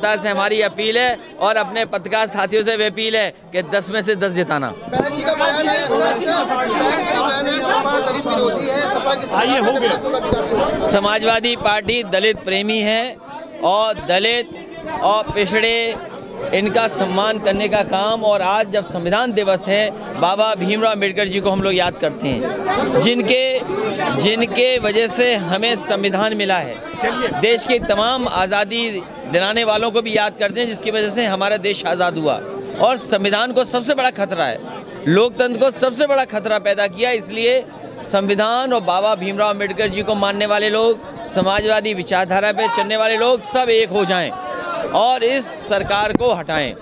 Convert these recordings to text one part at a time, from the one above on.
सत्तार से हमारी अपील है और अपने पत्रकार साथियों से भी अपील है कि 10 में से 10 जिताना। समाजवादी पार्टी दलित प्रेमी है और दलित और पिछड़े इनका सम्मान करने का काम, और आज जब संविधान दिवस है बाबा भीमराव अम्बेडकर जी को हम लोग याद करते हैं, जिनके वजह से हमें संविधान मिला है। देश की तमाम आज़ादी दिलाने वालों को भी याद करते हैं जिसकी वजह से हमारा देश आज़ाद हुआ। और संविधान को सबसे बड़ा खतरा है, लोकतंत्र को सबसे बड़ा खतरा पैदा किया। इसलिए संविधान और बाबा भीमराव अम्बेडकर जी को मानने वाले लोग, समाजवादी विचारधारा पे चलने वाले लोग सब एक हो जाएं और इस सरकार को हटाएं।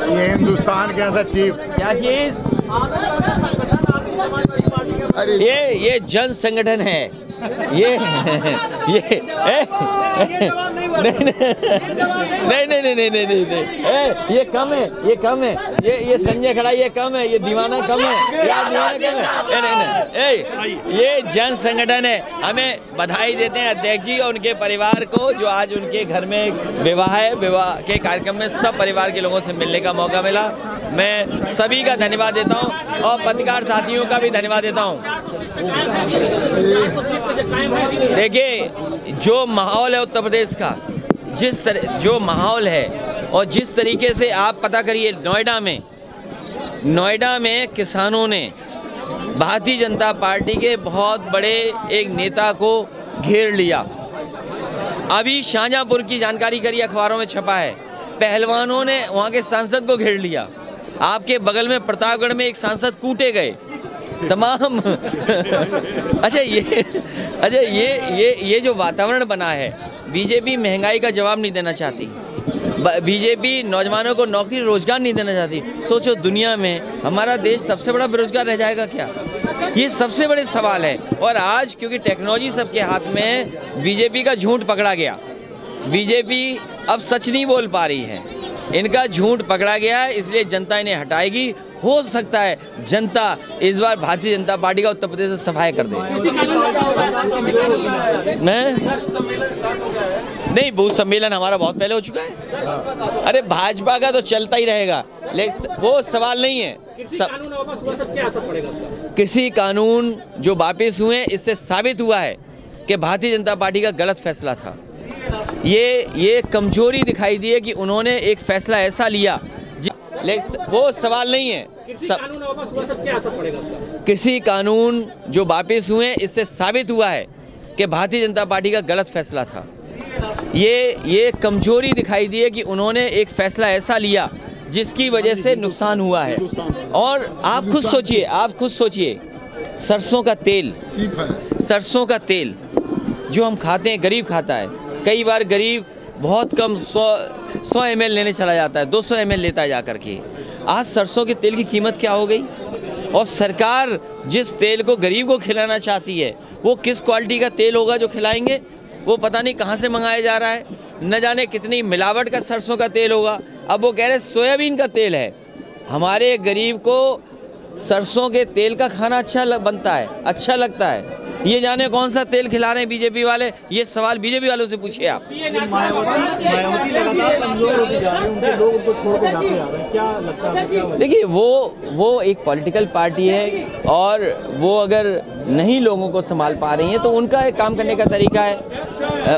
ये हिंदुस्तान कैसा चीफ क्या चीज? ये जन संगठन है। ये नहीं, ये कम है, ये संजय खड़ा, ये कम है, ये दीवाना कम है, यार दीवाना कम है। ये जन संगठन है। हमें बधाई देते हैं अध्यक्ष जी और उनके परिवार को, जो आज उनके घर में विवाह है। विवाह के कार्यक्रम में सब परिवार के लोगों से मिलने का मौका मिला। मैं सभी का धन्यवाद देता हूँ और पत्रकार साथियों का भी धन्यवाद देता हूँ। देखिए, जो माहौल है उत्तर प्रदेश का, जो माहौल है और जिस तरीके से आप पता करिए, नोएडा में किसानों ने भारतीय जनता पार्टी के बहुत बड़े एक नेता को घेर लिया। अभी शाहजहांपुर की जानकारी करिए, अखबारों में छपा है, पहलवानों ने वहाँ के सांसद को घेर लिया। आपके बगल में प्रतापगढ़ में एक सांसद कूटे गए तमाम। अच्छा, ये जो वातावरण बना है, बीजेपी महंगाई का जवाब नहीं देना चाहती, बीजेपी नौजवानों को नौकरी रोजगार नहीं देना चाहती। सोचो, दुनिया में हमारा देश सबसे बड़ा बेरोजगार रह जाएगा क्या? ये सबसे बड़े सवाल है। और आज क्योंकि टेक्नोलॉजी सबके हाथ में है, बीजेपी का झूठ पकड़ा गया। बीजेपी अब सच नहीं बोल पा रही है, इनका झूठ पकड़ा गया है, इसलिए जनता इन्हें हटाएगी। हो सकता है जनता इस बार भारतीय जनता पार्टी का उत्तर प्रदेश से सफाई कर दे। नहीं, बूथ सम्मेलन हमारा बहुत पहले हो चुका है। अरे भाजपा का तो चलता ही रहेगा, लेकिन वो सवाल नहीं है। कृषि कानून जो वापिस हुए, इससे साबित हुआ है कि भारतीय जनता पार्टी का गलत फैसला था। ये कमजोरी दिखाई दी है कि उन्होंने एक फैसला ऐसा लिया, लेकिन वो सवाल नहीं है। कृषि कानून जो वापिस हुए, इससे साबित हुआ है कि भारतीय जनता पार्टी का गलत फैसला था। ये कमजोरी दिखाई दी है कि उन्होंने एक फैसला ऐसा लिया जिसकी वजह से नुकसान हुआ है। और आप खुद सोचिए, सरसों का तेल जो हम खाते हैं, गरीब खाता है। कई बार गरीब बहुत कम 100 ml लेने चला जाता है, 200 ml लेता है जाकर के। आज सरसों के तेल की कीमत क्या हो गई? और सरकार जिस तेल को गरीब को खिलाना चाहती है, वो किस क्वालिटी का तेल होगा जो खिलाएंगे? वो पता नहीं कहाँ से मंगाया जा रहा है, न जाने कितनी मिलावट का सरसों का तेल होगा। अब वो कह रहे सोयाबीन का तेल है। हमारे गरीब को सरसों के तेल का खाना अच्छा लगता है। ये जाने कौन सा तेल खिला रहे हैं बीजेपी वाले? ये सवाल बीजेपी वालों से पूछिए आप। देखिए, वो एक पॉलिटिकल पार्टी है और वो अगर नहीं लोगों को संभाल पा रही है तो उनका एक काम करने का तरीका है,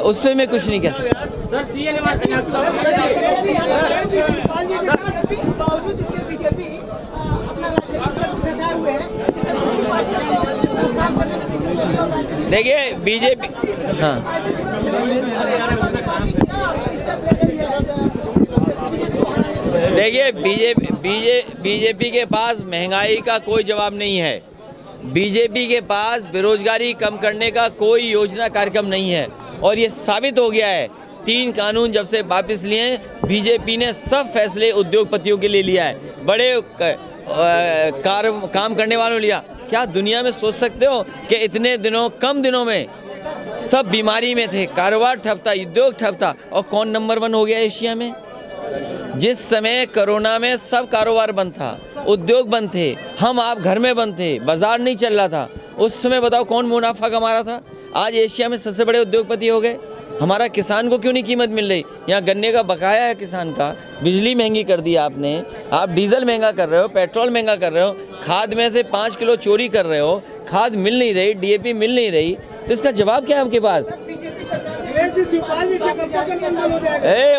उस पर मैं कुछ नहीं कह सकता। देखिए, बीजेपी बीजेपी के पास महंगाई का कोई जवाब नहीं है। बीजेपी के पास बेरोजगारी कम करने का कोई योजना कार्यक्रम नहीं है। और ये साबित हो गया है, 3 कानून जब से वापस लिए, बीजेपी ने सब फैसले उद्योगपतियों के लिए लिया है, बड़े काम करने वालों लिया। क्या दुनिया में सोच सकते हो कि इतने कम दिनों में सब बीमारी में थे, कारोबार ठप था, उद्योग ठप था, और कौन नंबर 1 हो गया एशिया में? जिस समय कोरोना में सब कारोबार बंद था, उद्योग बंद थे, हम आप घर में बंद थे, बाजार नहीं चल रहा था, उस समय बताओ कौन मुनाफा कमा रहा था? आज एशिया में सबसे बड़े उद्योगपति हो गए। हमारा किसान को क्यों नहीं कीमत मिल रही? यहाँ गन्ने का बकाया है किसान का, बिजली महंगी कर दी आपने, आप डीजल महंगा कर रहे हो, पेट्रोल महंगा कर रहे हो, खाद में से 5 किलो चोरी कर रहे हो, खाद मिल नहीं रही, DAP मिल नहीं रही, तो इसका जवाब क्या है आपके पास?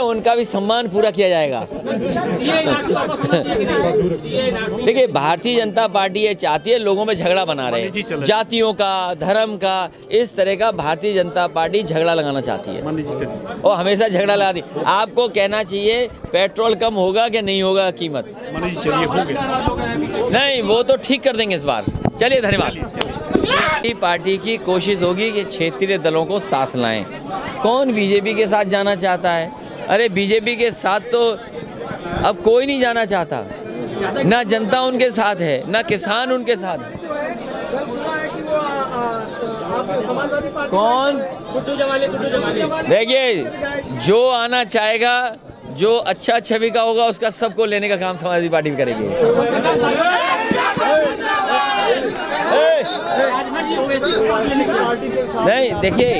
उनका भी सम्मान पूरा किया जाएगा। देखिए, भारतीय जनता पार्टी ये चाहती है, लोगों में झगड़ा बना रहे हैं, जातियों का, धर्म का, इस तरह का भारतीय जनता पार्टी झगड़ा लगाना चाहती है और हमेशा झगड़ा लगा दी। आपको कहना चाहिए पेट्रोल कम होगा कि नहीं होगा कीमत? नहीं, वो तो ठीक कर देंगे इस बार। चलिए, धन्यवाद। पार्टी की कोशिश होगी कि क्षेत्रीय दलों को साथ लाएं। कौन बीजेपी के साथ जाना चाहता है? अरे बीजेपी के साथ तो अब कोई नहीं जाना चाहता, ना जनता उनके साथ है, ना किसान उनके साथ है। कौन? देखिए, जो आना चाहेगा, जो अच्छा छवि का होगा, उसका सबको लेने का काम समाजवादी पार्टी करेगी। नहीं, देखिए,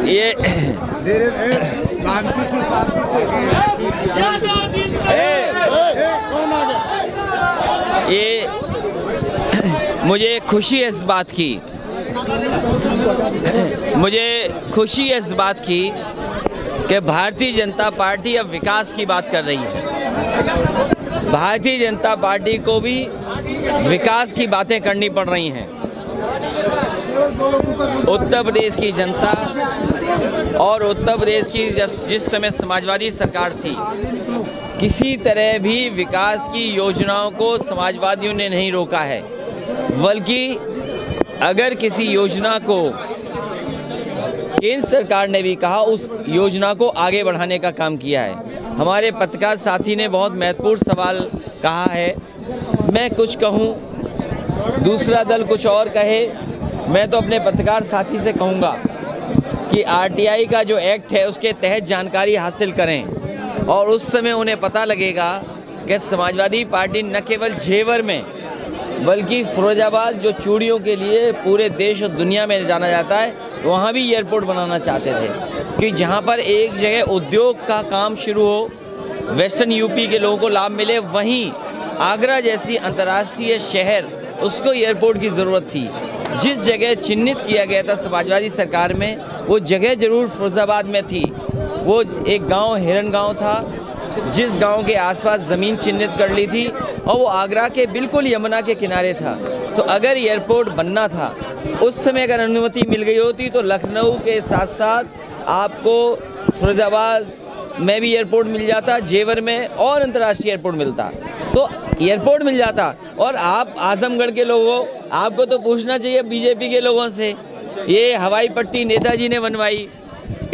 ये शांति से कौन आ गया? ये मुझे खुशी है इस बात की, कि भारतीय जनता पार्टी अब विकास की बात कर रही है। भारतीय जनता पार्टी को भी विकास की बातें करनी पड़ रही हैं। उत्तर प्रदेश की जनता और उत्तर प्रदेश की जिस समय समाजवादी सरकार थी, किसी तरह भी विकास की योजनाओं को समाजवादियों ने नहीं रोका है, बल्कि अगर किसी योजना को केंद्र सरकार ने भी कहा, उस योजना को आगे बढ़ाने का काम किया है। हमारे पत्रकार साथी ने बहुत महत्वपूर्ण सवाल कहा है, मैं कुछ कहूँ, दूसरा दल कुछ और कहे। मैं तो अपने पत्रकार साथी से कहूँगा कि RTI का जो एक्ट है उसके तहत जानकारी हासिल करें, और उस समय उन्हें पता लगेगा कि समाजवादी पार्टी न केवल जेवर में, बल्कि फिरोजाबाद, जो चूड़ियों के लिए पूरे देश और दुनिया में जाना जाता है, वहाँ भी एयरपोर्ट बनाना चाहते थे कि जहाँ पर एक जगह उद्योग का काम शुरू हो, वेस्टर्न यूपी के लोगों को लाभ मिले, वहीं आगरा जैसी अंतर्राष्ट्रीय शहर, उसको एयरपोर्ट की ज़रूरत थी। जिस जगह चिन्हित किया गया था समाजवादी सरकार में, वो जगह ज़रूर फिरोजाबाद में थी। वो एक गांव हिरन गांव था, जिस गांव के आसपास ज़मीन चिन्हित कर ली थी, और वो आगरा के बिल्कुल यमुना के किनारे था। तो अगर एयरपोर्ट बनना था, उस समय अगर अनुमति मिल गई होती, तो लखनऊ के साथ साथ आपको फिरोजाबाद में भी एयरपोर्ट मिल जाता, जेवर में और अंतर्राष्ट्रीय एयरपोर्ट मिलता, तो एयरपोर्ट मिल जाता। और आप आजमगढ़ के लोगों, आपको तो पूछना चाहिए बीजेपी के लोगों से, ये हवाई पट्टी नेताजी ने बनवाई,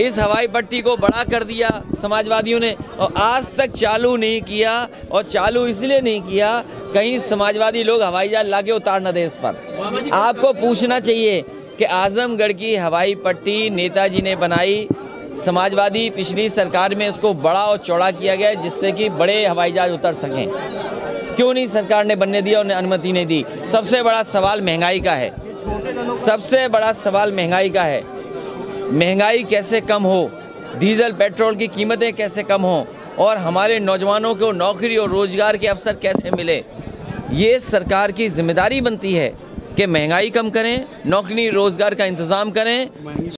इस हवाई पट्टी को बड़ा कर दिया समाजवादियों ने, और आज तक चालू नहीं किया। और चालू इसलिए नहीं किया, कहीं समाजवादी लोग हवाई जहाज लाके उतार न दें इस पर। आपको पूछना चाहिए कि आजमगढ़ की हवाई पट्टी नेताजी ने बनाई, समाजवादी पिछली सरकार में इसको बड़ा और चौड़ा किया गया, जिससे कि बड़े हवाई जहाज उतर सकें। क्यों नहीं सरकार ने बनने दिया और अनुमति नहीं दी? सबसे बड़ा सवाल महंगाई का है, सबसे बड़ा सवाल महंगाई का है। महंगाई कैसे कम हो, डीजल पेट्रोल की कीमतें कैसे कम हों, और हमारे नौजवानों को नौकरी और रोजगार के अवसर कैसे मिले। ये सरकार की जिम्मेदारी बनती है कि महंगाई कम करें, नौकरी रोजगार का इंतज़ाम करें।